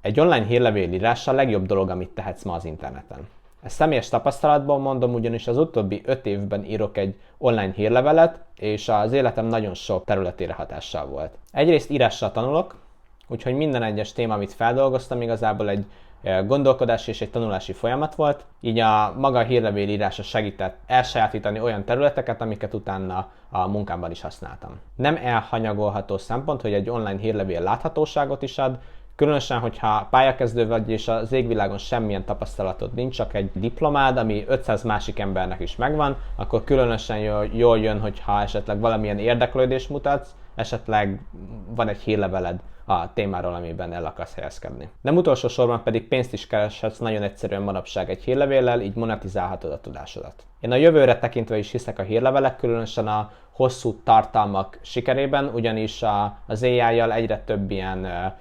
Egy online hírlevélírás a legjobb dolog, amit tehetsz ma az interneten. Ezt személyes tapasztalatból mondom, ugyanis az utóbbi 5 évben írok egy online hírlevelet, és az életem nagyon sok területére hatással volt. Egyrészt írással tanulok, úgyhogy minden egyes téma, amit feldolgoztam, igazából egy gondolkodási és egy tanulási folyamat volt, így a maga a hírlevélírása segített elsajátítani olyan területeket, amiket utána a munkámban is használtam. Nem elhanyagolható szempont, hogy egy online hírlevél láthatóságot is ad, különösen, hogyha pályakezdő vagy és az égvilágon semmilyen tapasztalatod nincs, csak egy diplomád, ami 500 másik embernek is megvan, akkor különösen jól jön, hogyha esetleg valamilyen érdeklődést mutatsz, esetleg van egy hírleveled a témáról, amiben el akarsz helyezkedni. Nem utolsó sorban pedig pénzt is kereshetsz nagyon egyszerűen manapság egy hírlevéllel, így monetizálhatod a tudásodat. Én a jövőre tekintve is hiszek a hírlevelek, különösen a hosszú tartalmak sikerében, ugyanis az AI-jal egyre több ilyen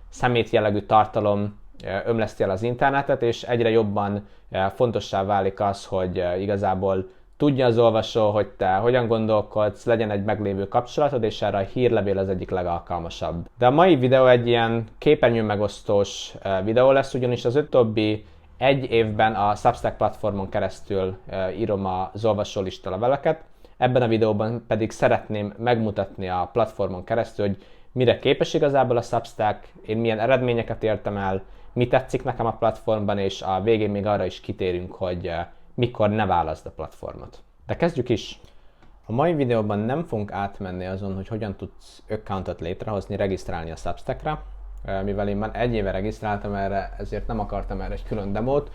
szemétjellegű tartalom ömleszti el az internetet, és egyre jobban fontossá válik az, hogy igazából tudja az olvasó, hogy te hogyan gondolkodsz, legyen egy meglévő kapcsolatod, és erre a hírlevél az egyik legalkalmasabb. De a mai videó egy ilyen képernyőmegosztós videó lesz, ugyanis az utóbbi 1 évben a Substack platformon keresztül írom az olvasólista leveleket, ebben a videóban pedig szeretném megmutatni a platformon keresztül, hogy mire képes igazából a Substack, én milyen eredményeket értem el, mi tetszik nekem a platformban, és a végén még arra is kitérünk, hogy mikor ne válaszd a platformot. De kezdjük is! A mai videóban nem fogunk átmenni azon, hogy hogyan tudsz accountot létrehozni, regisztrálni a Substackra, mivel én már 1 éve regisztráltam erre, ezért nem akartam erre egy külön demót.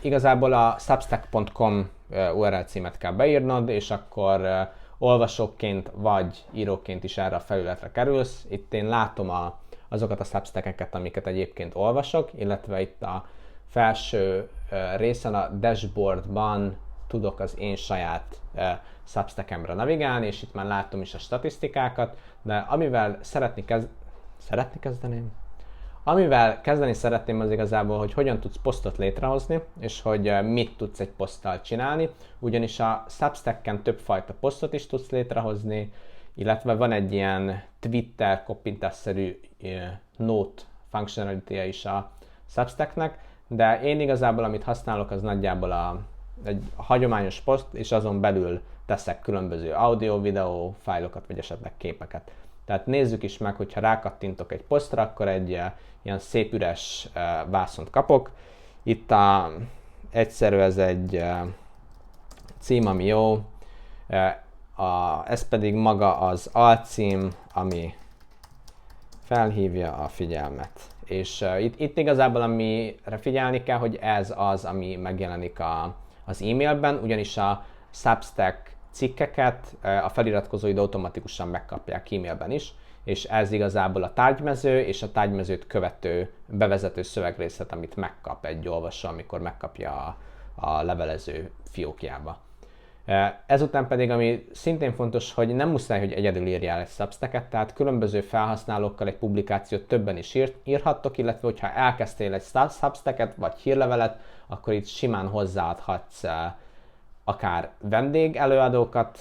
Igazából a substack.com URL címet kell beírnod, és akkor olvasóként vagy íróként is erre a felületre kerülsz. Itt én látom azokat a Substackeket, amiket egyébként olvasok, illetve itt a felső részen a dashboardban tudok az én saját Substackemre navigálni, és itt már látom is a statisztikákat, de amivel Amivel kezdeni szeretném az igazából, hogy hogyan tudsz posztot létrehozni, és hogy mit tudsz egy poszttal csinálni, ugyanis a Substacken többfajta posztot is tudsz létrehozni, illetve van egy ilyen Twitter koppintásszerű note functionality-ja is a Substacknek, de én igazából amit használok, az nagyjából egy hagyományos poszt, és azon belül teszek különböző audio-videó fájlokat, vagy esetleg képeket. Tehát nézzük is meg, hogyha rákattintok egy posztra, akkor egy ilyen szép üres vászont kapok. Itt egyszerű, ez egy cím, ami jó, ez pedig maga az alcím, ami felhívja a figyelmet. És itt igazából amire figyelni kell, hogy ez az, ami megjelenik az e-mailben, ugyanis a Substack cikkeket a feliratkozóid automatikusan megkapják e-mailben is, és ez igazából a tárgymező és a tárgymezőt követő bevezető szövegrészlet, amit megkap egy olvasó, amikor megkapja a levelező fiókjába. Ezután pedig, ami szintén fontos, hogy nem muszáj, hogy egyedül írjál egy Substacket, tehát különböző felhasználókkal egy publikációt többen is írhattok, illetve hogyha elkezdtél egy Substacket vagy hírlevelet, akkor itt simán hozzáadhatsz akár vendégelőadókat,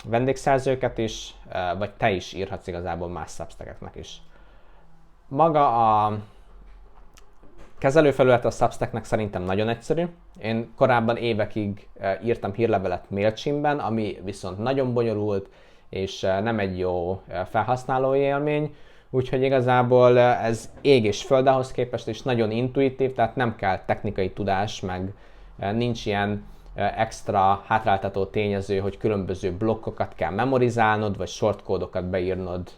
vendégszerzőket is, vagy te is írhatsz igazából más Substackeknek is. Maga a kezelőfelület a Substacknek szerintem nagyon egyszerű. Én korábban évekig írtam hírlevelet Mailchimpben, ami viszont nagyon bonyolult, és nem egy jó felhasználói élmény, úgyhogy igazából ez ég és föld ahhoz képest, és nagyon intuitív, tehát nem kell technikai tudás, meg nincs ilyen extra hátráltató tényező, hogy különböző blokkokat kell memorizálnod, vagy shortkódokat beírnod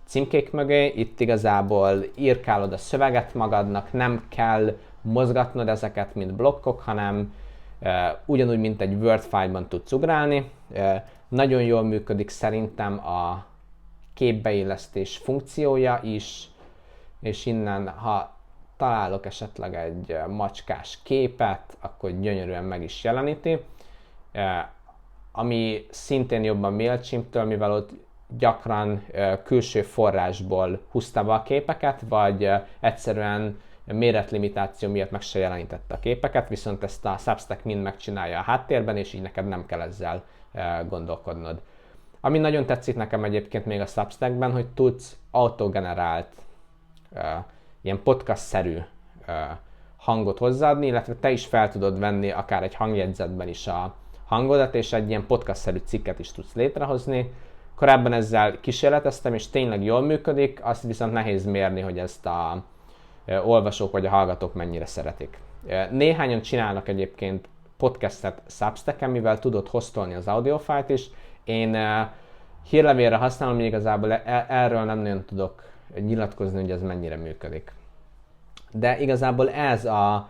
címkék mögé. Itt igazából írkálod a szöveget magadnak, nem kell mozgatnod ezeket, mint blokkok, hanem ugyanúgy, mint egy Word fájlban tudsz ugrálni. Nagyon jól működik szerintem a képbeillesztés funkciója is, és innen, ha találok esetleg egy macskás képet, akkor gyönyörűen meg is jeleníti. Ami szintén jobb a Mailchimptől, mivel ott gyakran külső forrásból húzta be a képeket, vagy egyszerűen méretlimitáció miatt meg se jelenítette a képeket, viszont ezt a Substack mind megcsinálja a háttérben, és így neked nem kell ezzel gondolkodnod. Ami nagyon tetszik nekem egyébként még a Substackben, hogy tudsz autogenerált ilyen podcast-szerű hangot hozzáadni, illetve te is fel tudod venni akár egy hangjegyzetben is a hangodat, és egy ilyen podcast-szerű cikket is tudsz létrehozni. Korábban ezzel kísérleteztem, és tényleg jól működik, azt viszont nehéz mérni, hogy ezt a olvasók vagy a hallgatók mennyire szeretik. Néhányan csinálnak egyébként podcastet Substacken, mivel tudod hostolni az audiofájlt is. Én hírlevélre használom, hogy igazából erről nem nagyon tudok nyilatkozni, hogy ez mennyire működik. De igazából ez a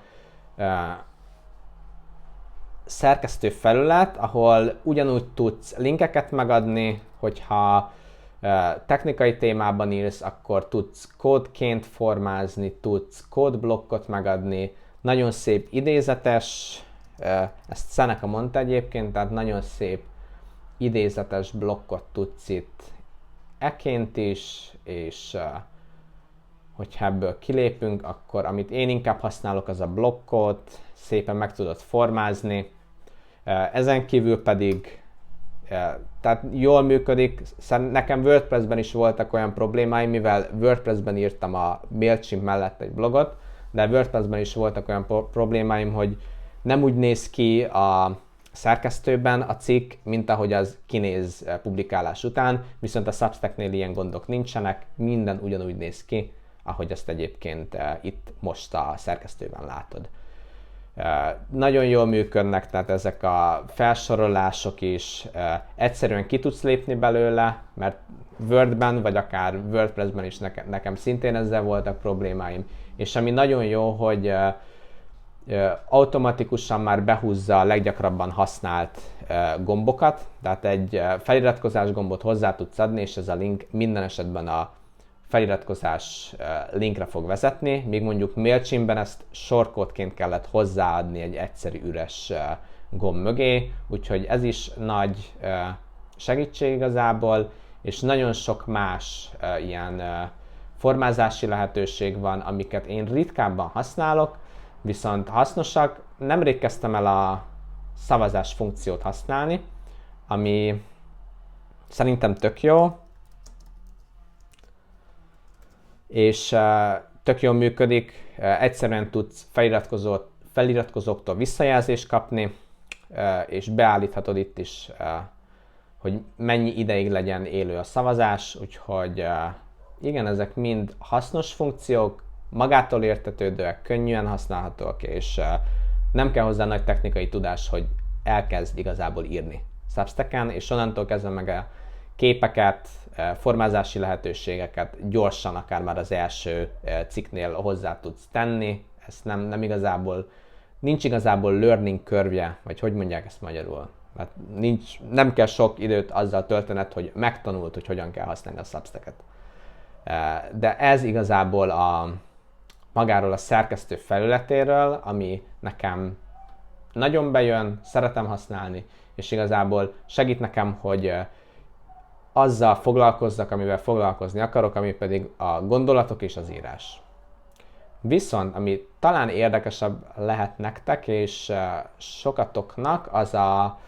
szerkesztő felület, ahol ugyanúgy tudsz linkeket megadni, hogyha technikai témában írsz, akkor tudsz kódként formázni, tudsz kódblokkot megadni, nagyon szép idézetes, ezt Seneca mondta egyébként, tehát nagyon szép idézetes blokkot tudsz itt eként is, és hogyha ebből kilépünk, akkor amit én inkább használok, az a blokkot, szépen meg tudod formázni. Ezen kívül pedig tehát jól működik. Nekem WordPress-ben is voltak olyan problémáim, mivel WordPress-ben írtam a MailChimp mellett egy blogot, de WordPress-ben is voltak olyan problémáim, hogy nem úgy néz ki a szerkesztőben a cikk, mint ahogy az kinéz publikálás után, viszont a Substacknél ilyen gondok nincsenek, minden ugyanúgy néz ki, ahogy ezt egyébként itt most a szerkesztőben látod. Nagyon jól működnek, tehát ezek a felsorolások is, egyszerűen ki tudsz lépni belőle, mert Wordben, vagy akár WordPressben is nekem szintén ezzel voltak problémáim, és ami nagyon jó, hogy automatikusan már behúzza a leggyakrabban használt gombokat, tehát egy feliratkozás gombot hozzá tudsz adni, és ez a link minden esetben a feliratkozás linkre fog vezetni, míg mondjuk MailChimpben ezt sorkódként kellett hozzáadni egy egyszerű üres gomb mögé, úgyhogy ez is nagy segítség igazából, és nagyon sok más ilyen formázási lehetőség van, amiket én ritkábban használok, viszont hasznosak. Nemrég kezdtem el a szavazás funkciót használni, ami szerintem tök jó, és tök jól működik, egyszerűen tudsz feliratkozóktól visszajelzést kapni, és beállíthatod itt is, hogy mennyi ideig legyen élő a szavazás, úgyhogy igen, ezek mind hasznos funkciók, magától értetődőek, könnyűen használhatóak, és nem kell hozzá nagy technikai tudás, hogy elkezd igazából írni Substacken, és onnantól kezdve meg a képeket, formázási lehetőségeket gyorsan, akár már az első cikknél hozzá tudsz tenni. Ezt nem igazából, nincs igazából learning curve-je, vagy hogy mondják ezt magyarul. Mert nem kell sok időt azzal töltened, hogy megtanult, hogy hogyan kell használni a Substacket. De ez igazából magáról a szerkesztő felületéről, ami nekem nagyon bejön, szeretem használni, és igazából segít nekem, hogy azzal foglalkozzak, amivel foglalkozni akarok, ami pedig a gondolatok és az írás. Viszont, ami talán érdekesebb lehet nektek, és sokatoknak, az a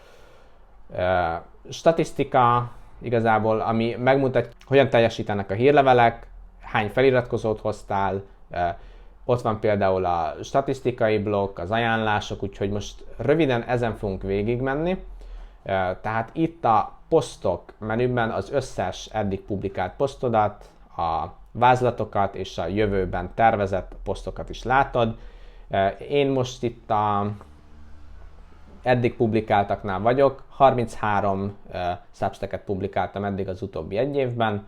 statisztika igazából, ami megmutatja, hogyan teljesítenek a hírlevelek, hány feliratkozót hoztál, ott van például a statisztikai blokk, az ajánlások, úgyhogy most röviden ezen fogunk végigmenni. Tehát itt a posztok menüben az összes eddig publikált posztodat, a vázlatokat és a jövőben tervezett posztokat is látod. Én most itt a eddig publikáltaknál vagyok, 33 Substacket publikáltam eddig az utóbbi egy évben,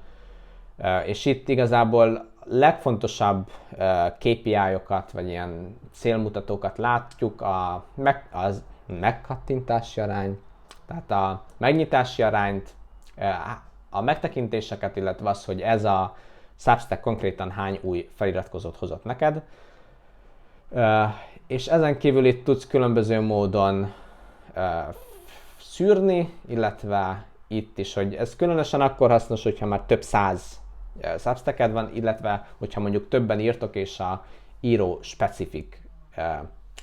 és itt igazából legfontosabb KPI-okat, vagy ilyen célmutatókat látjuk, az megkattintási arány, tehát a megnyitási arányt, a megtekintéseket, illetve az, hogy ez a Substack konkrétan hány új feliratkozót hozott neked. És ezen kívül itt tudsz különböző módon szűrni, illetve itt is, hogy ez különösen akkor hasznos, hogyha már több száz Substacked van, illetve hogyha mondjuk többen írtok, és a író specifik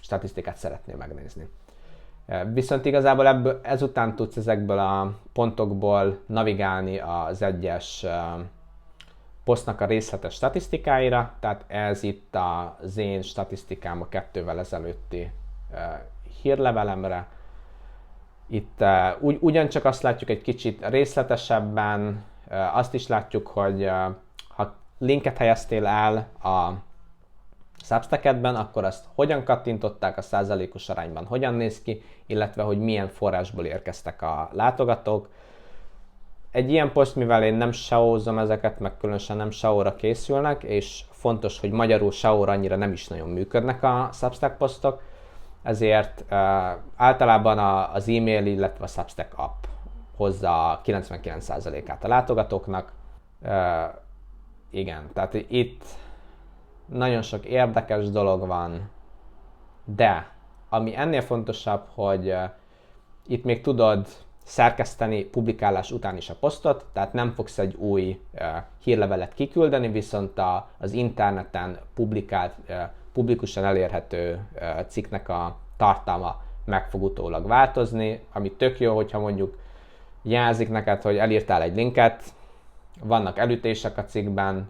statisztikát szeretnél megnézni. Viszont igazából ezután tudsz ezekből a pontokból navigálni az egyes posztnak a részletes statisztikáira, tehát ez itt az én statisztikám a 2-vel ezelőtti hírlevelemre. Itt ugyancsak azt látjuk egy kicsit részletesebben, azt is látjuk, hogy ha linket helyeztél el a Substack-edben, akkor azt hogyan kattintották, a százalékos arányban hogyan néz ki, illetve hogy milyen forrásból érkeztek a látogatók. Egy ilyen poszt, mivel én nem SEO-zom ezeket, meg különösen nem SEO-ra készülnek, és fontos, hogy magyarul SEO-ra annyira nem is nagyon működnek a Substack posztok, ezért általában az e-mail, illetve a Substack app hozza 99%-át a látogatóknak. Igen, tehát itt nagyon sok érdekes dolog van, de ami ennél fontosabb, hogy itt még tudod szerkeszteni publikálás után is a posztot, tehát nem fogsz egy új hírlevelet kiküldeni, viszont az interneten publikált, publikusan elérhető cikknek a tartalma meg fog utólag változni, ami tök jó, hogyha mondjuk jelzik neked, hogy elírtál egy linket, vannak elütések a cikkben,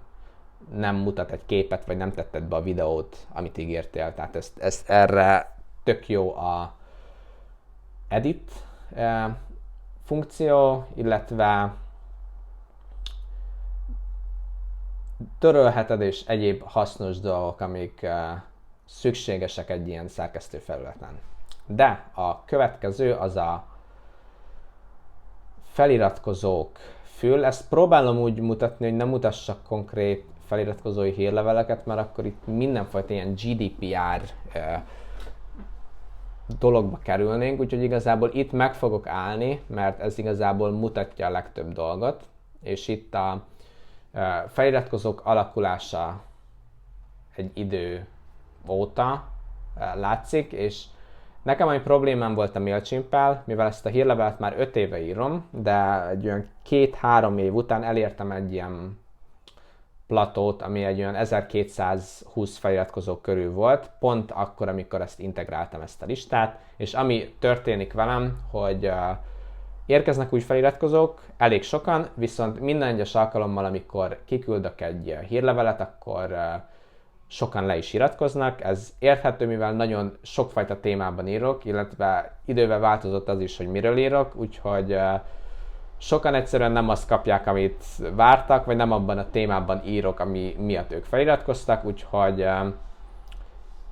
nem mutat egy képet, vagy nem tetted be a videót, amit ígértél. Tehát ez erre tök jó a edit funkció, illetve törölheted és egyéb hasznos dolgok, amik szükségesek egy ilyen szerkesztő felületen. De a következő az a feliratkozók fül. Ezt próbálom úgy mutatni, hogy nem mutassak konkrét feliratkozói hírleveleket, mert akkor itt mindenfajta ilyen GDPR dologba kerülnénk, úgyhogy igazából itt meg fogok állni, mert ez igazából mutatja a legtöbb dolgot, és itt a feliratkozók alakulása egy idő óta látszik, és nekem egy problémám volt a MailChimp-el, mivel ezt a hírlevelet már 5 éve írom, de egy olyan 2-3 év után elértem egy ilyen platót, ami egy olyan 1220 feliratkozó körül volt, pont akkor, amikor ezt integráltam, ezt a listát, és ami történik velem, hogy érkeznek új feliratkozók, elég sokan, viszont minden egyes alkalommal, amikor kiküldök egy hírlevelet, akkor sokan le is iratkoznak. Ez érthető, mivel nagyon sokfajta témában írok, illetve idővel változott az is, hogy miről írok, úgyhogy sokan egyszerűen nem azt kapják, amit vártak, vagy nem abban a témában írok, ami miatt ők feliratkoztak, úgyhogy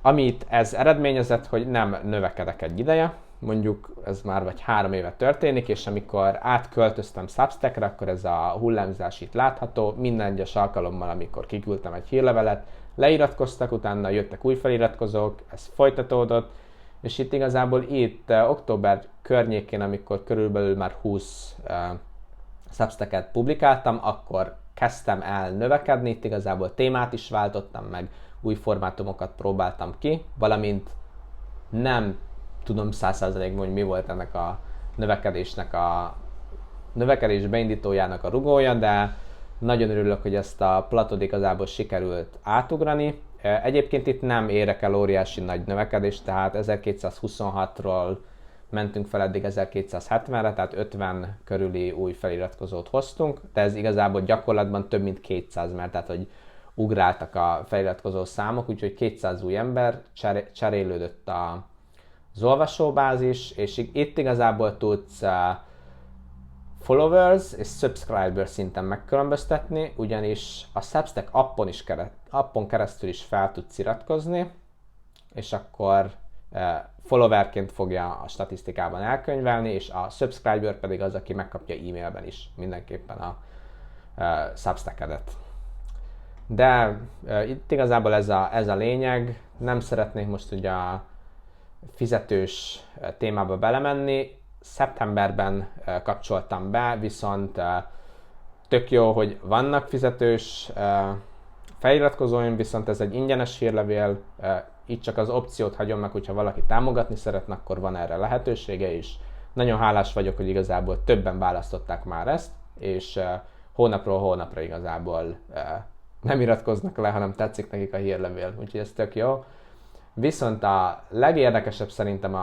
amit ez eredményezett, hogy nem növekedek egy ideje, mondjuk ez már vagy 3 éve történik, és amikor átköltöztem Substackre, akkor ez a hullámzás itt látható, minden egyes alkalommal, amikor kiküldtem egy hírlevelet, leiratkoztak, utána jöttek új feliratkozók, ez folytatódott, és itt igazából október környékén, amikor körülbelül már 20 Substacket publikáltam, akkor kezdtem el növekedni, itt igazából témát is váltottam meg, új formátumokat próbáltam ki, valamint nem tudom 100%-ban, hogy mi volt ennek a növekedés beindítójának a rugója, de nagyon örülök, hogy ezt a platót igazából sikerült átugrani. Egyébként itt nem érek el óriási nagy növekedést, tehát 1226-ról mentünk fel eddig 1270-re, tehát 50 körüli új feliratkozót hoztunk, de ez igazából gyakorlatban több mint 200, mert tehát, hogy ugráltak a feliratkozó számok, úgyhogy 200 új ember cserélődött az olvasóbázis, és itt igazából tudsz followers és subscriber szinten megkülönböztetni, ugyanis a Substack appon keresztül is fel tudsz iratkozni, és akkor followerként fogja a statisztikában elkönyvelni, és a subscriber pedig az, aki megkapja e-mailben is mindenképpen a Substack-edet. De itt igazából ez a lényeg, nem szeretnék most ugye a fizetős témába belemenni, szeptemberben kapcsoltam be, viszont tök jó, hogy vannak fizetős feliratkozóim, viszont ez egy ingyenes hírlevél, itt csak az opciót hagyom meg, hogyha valaki támogatni szeretne, akkor van erre lehetősége is. Nagyon hálás vagyok, hogy igazából többen választották már ezt, és hónapról hónapra igazából nem iratkoznak le, hanem tetszik nekik a hírlevél, úgyhogy ez tök jó. Viszont a legérdekesebb szerintem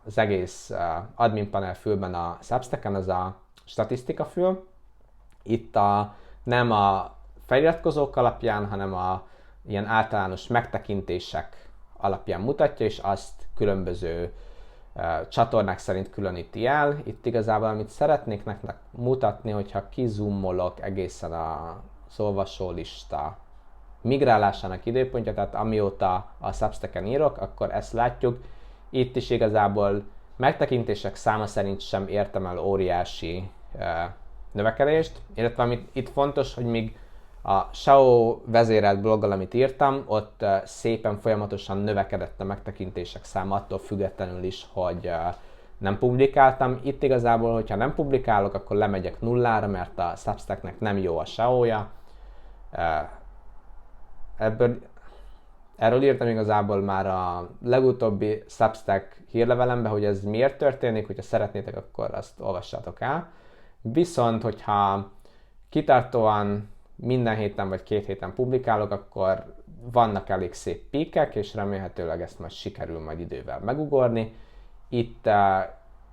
az egész admin panel fülben a Substacken az a statisztika fül. Itt nem a feliratkozók alapján, hanem a ilyen általános megtekintések alapján mutatja, és azt különböző csatornák szerint különíti el. Itt igazából, amit szeretnék nektek mutatni, hogyha kizoomolok egészen az olvasólista migrálásának időpontja, tehát amióta a Substacken írok, akkor ezt látjuk. Itt is igazából megtekintések száma szerint sem értem el óriási növekedést, illetve amit itt fontos, hogy még a SEO vezérelt bloggal, amit írtam, ott szépen folyamatosan növekedett a megtekintések száma, attól függetlenül is, hogy nem publikáltam. Itt igazából, hogyha nem publikálok, akkor lemegyek nullára, mert a Substacknek nem jó a SEO-ja. Erről írtam igazából már a legutóbbi Substack hírlevelembe, hogy ez miért történik, hogyha szeretnétek, akkor azt olvassátok el. Viszont, hogyha kitartóan minden héten vagy 2 héten publikálok, akkor vannak elég szép píkek, és remélhetőleg ezt majd sikerül majd idővel megugorni. Itt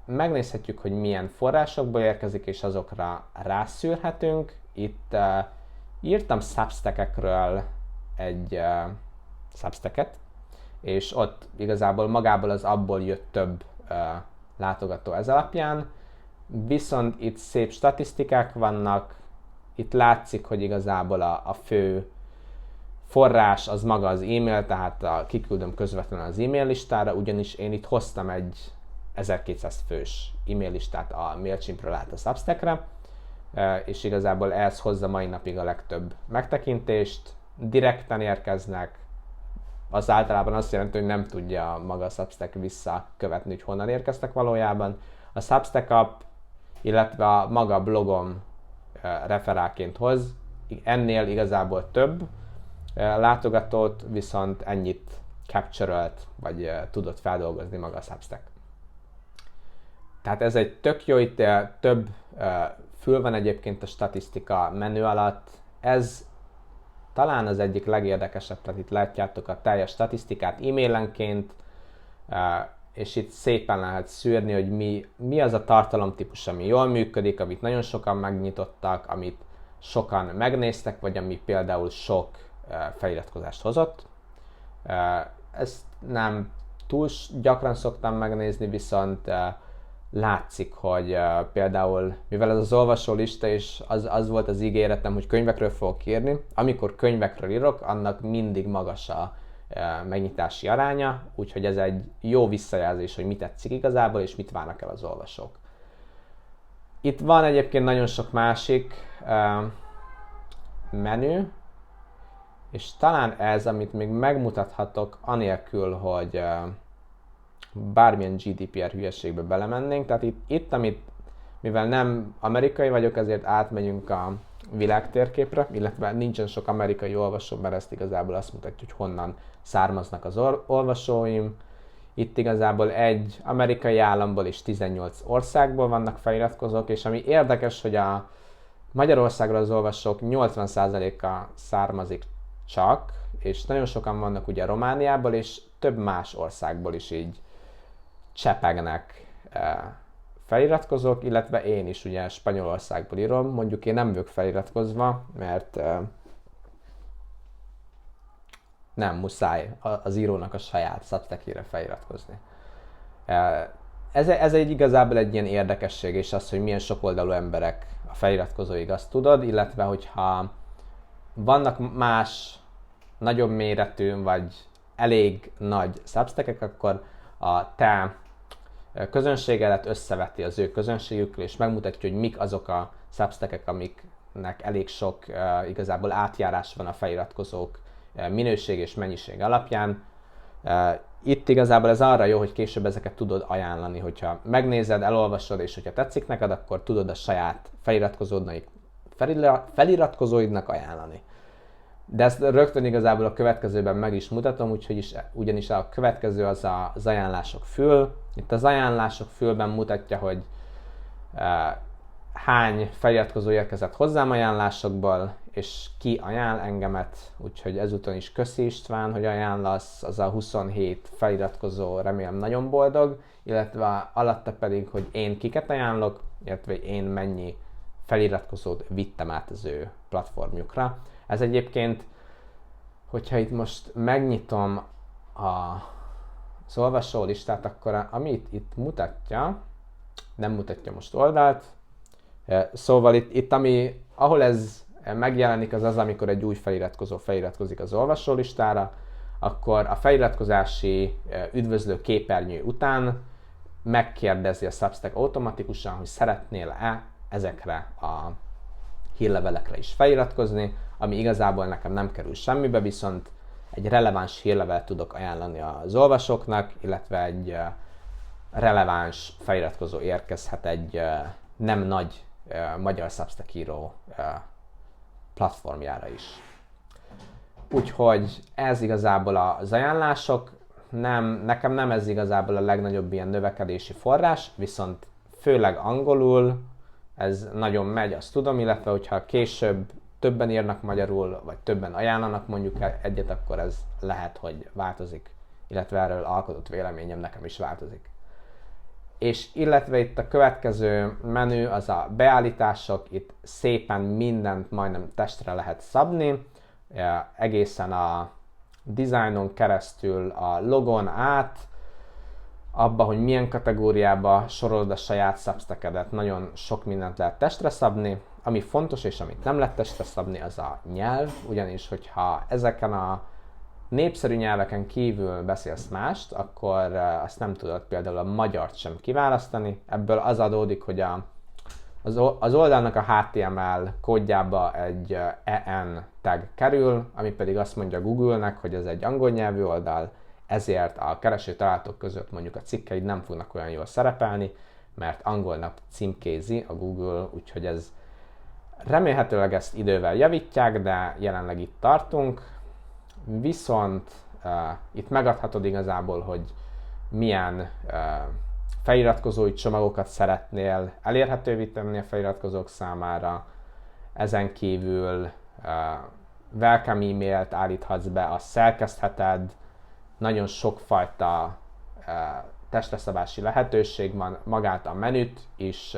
megnézhetjük, hogy milyen forrásokból érkezik, és azokra rászűrhetünk. Itt írtam Substackekről egy Substacket, és ott igazából magából az abból jött több látogató ez alapján. Viszont itt szép statisztikák vannak, itt látszik, hogy igazából a fő forrás az maga az e-mail, tehát kiküldöm közvetlenül az e-mail listára, ugyanis én itt hoztam egy 1200 fős e-mail listát a Mailchimpről át a Substackre, és igazából ez hozza mai napig a legtöbb megtekintést, direkten érkeznek, az általában azt jelenti, hogy nem tudja maga a Substack visszakövetni, hogy honnan érkeztek valójában. A Substack app, illetve a maga blogom referálként hoz, ennél igazából több látogatót, viszont ennyit capture-ölt, vagy tudott feldolgozni maga a Substack. Tehát ez egy tök jó, itt több fül van egyébként a statisztika menü alatt. Ez talán az egyik legérdekesebb, tehát itt látjátok a teljes statisztikát e-mailenként, és itt szépen lehet szűrni, hogy mi az a tartalomtípus, ami jól működik, amit nagyon sokan megnyitottak, amit sokan megnéztek, vagy ami például sok feliratkozást hozott. Ezt nem túl gyakran szoktam megnézni, viszont látszik, hogy például, mivel ez az olvasólista, és az volt az ígéretem, hogy könyvekről fogok írni, amikor könyvekről írok, annak mindig magas a megnyitási aránya, úgyhogy ez egy jó visszajelzés, hogy mit tetszik igazából, és mit várnak el az olvasók. Itt van egyébként nagyon sok másik menü, és talán ez, amit még megmutathatok, anélkül, hogy bármilyen GDPR hülyeségbe belemennénk. Tehát itt, mivel nem amerikai vagyok, ezért átmegyünk a világtérképre, illetve nincsen sok amerikai olvasó, mert ezt igazából azt mutatja, hogy honnan származnak az olvasóim. Itt igazából egy amerikai államból és 18 országból vannak feliratkozók, és ami érdekes, hogy a Magyarországról az olvasók 80%-a származik csak, és nagyon sokan vannak ugye Romániából, és több más országból is így csepegnek feliratkozók, illetve én is ugye Spanyolországból írom, mondjuk én nem vagyok feliratkozva, mert nem muszáj az írónak a saját Substackére feliratkozni. Ez igazából egy ilyen érdekesség, és az, hogy milyen sokoldalú emberek a feliratkozóig, azt tudod, illetve hogyha vannak más nagyobb méretű, vagy elég nagy Substackek, akkor a te közönségedet összeveti az ő közönségükkel, és megmutatja, hogy mik azok a Substackek, amiknek elég sok igazából átjárás van a feliratkozók minőség és mennyiség alapján. Itt igazából ez arra jó, hogy később ezeket tudod ajánlani, hogyha megnézed, elolvasod, és hogyha tetszik neked, akkor tudod a saját feliratkozóidnak ajánlani. De ezt rögtön igazából a következőben meg is mutatom, ugyanis a következő az ajánlások fül. Itt az ajánlások fülben mutatja, hogy hány feliratkozó érkezett hozzám ajánlásokból, és ki ajánl engemet, úgyhogy ezúton is köszi István, hogy ajánlasz, az a 27 feliratkozó remélem nagyon boldog, illetve alatta pedig, hogy én kiket ajánlok, illetve én mennyi feliratkozót vittem át az ő platformjukra. Ez egyébként, hogyha itt most megnyitom az olvasólistát, akkor amit itt mutatja, nem mutatja most oldalt, szóval itt ahol ez megjelenik, az, amikor egy új feliratkozó feliratkozik az olvasólistára, akkor a feliratkozási üdvözlő képernyő után megkérdezi a Substack automatikusan, hogy szeretnél-e ezekre a hírlevelekre is feliratkozni, ami igazából nekem nem kerül semmibe, viszont egy releváns hírlevelet tudok ajánlani az olvasóknak, illetve egy releváns feliratkozó érkezhet egy nem nagy magyar Substack író platformjára is. Úgyhogy ez igazából az ajánlások, nekem nem ez igazából a legnagyobb ilyen növekedési forrás, viszont főleg angolul ez nagyon megy, azt tudom, illetve hogyha később többen írnak magyarul, vagy többen ajánlanak mondjuk egyet, akkor ez lehet, hogy változik, illetve erről alkotott véleményem nekem is változik. És illetve itt a következő menü az a beállítások, itt szépen mindent majdnem testre lehet szabni, egészen a designon keresztül a logon át, abba, hogy milyen kategóriába sorolod a saját Substackedet, nagyon sok mindent lehet testre szabni. Ami fontos és amit nem lehet testre szabni, az a nyelv, ugyanis hogyha ezeken a népszerű nyelveken kívül beszélsz mást, akkor azt nem tudod például a magyart sem kiválasztani. Ebből az adódik, hogy az oldalnak a HTML kódjába egy EN tag kerül, ami pedig azt mondja Google-nek, hogy ez egy angol nyelvű oldal, ezért a kereső találatok között mondjuk a cikkeid nem fognak olyan jól szerepelni, mert angolnak címkézi a Google, úgyhogy ez remélhetőleg ezt idővel javítják, de jelenleg itt tartunk. Viszont itt megadhatod igazából, hogy milyen feliratkozói csomagokat szeretnél elérhetővé tenni a feliratkozók számára. Ezen kívül welcome e-mailt állíthatsz be, azt szerkesztheted, nagyon sokfajta testreszabási lehetőség van, magát a menüt is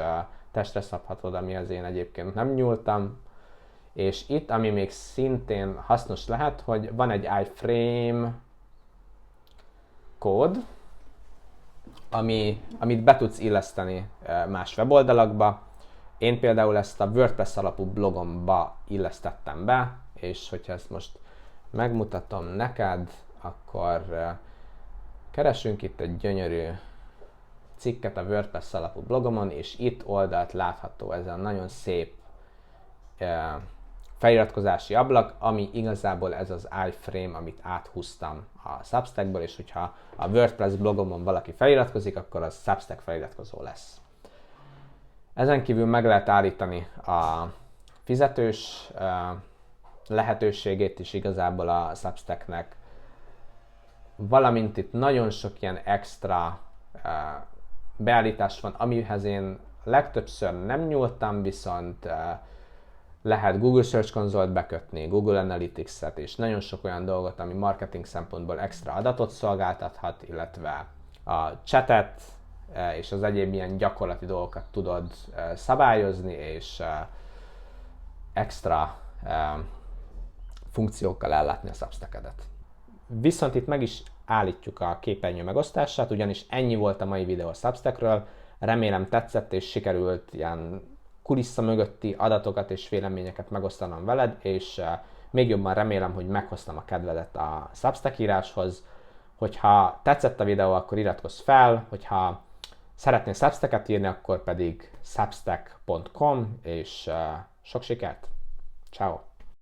testre szabhatod, ami az én egyébként nem nyúltam. És itt, ami még szintén hasznos lehet, hogy van egy iframe kód, amit be tudsz illeszteni más weboldalakba. Én például ezt a WordPress alapú blogomba illesztettem be, és hogyha ezt most megmutatom neked, akkor keresünk itt egy gyönyörű cikket a WordPress alapú blogomon, és itt oldalt látható ez a nagyon szép feliratkozási ablak, ami igazából ez az iframe, amit áthúztam a Substackból, és hogyha a WordPress blogomon valaki feliratkozik, akkor az Substack feliratkozó lesz. Ezen kívül meg lehet állítani a fizetős lehetőségét is igazából a Substacknek, valamint itt nagyon sok ilyen extra beállítás van, amihez én legtöbbször nem nyúltam, viszont lehet Google Search Console-t bekötni, Google Analytics-et, és nagyon sok olyan dolgot, ami marketing szempontból extra adatot szolgáltathat, illetve a chatet és az egyéb ilyen gyakorlati dolgokat tudod szabályozni, és extra funkciókkal ellátni a Substackedet. Viszont itt meg is állítjuk a képernyő megosztását, ugyanis ennyi volt a mai videó a Substackről. Remélem tetszett és sikerült ilyen kulissza mögötti adatokat és véleményeket megosztanom veled, és még jobban remélem, hogy meghoztam a kedvedet a Substack íráshoz. Hogyha tetszett a videó, akkor iratkozz fel, hogyha szeretnél Substacket írni, akkor pedig substack.com, és sok sikert! Ciao.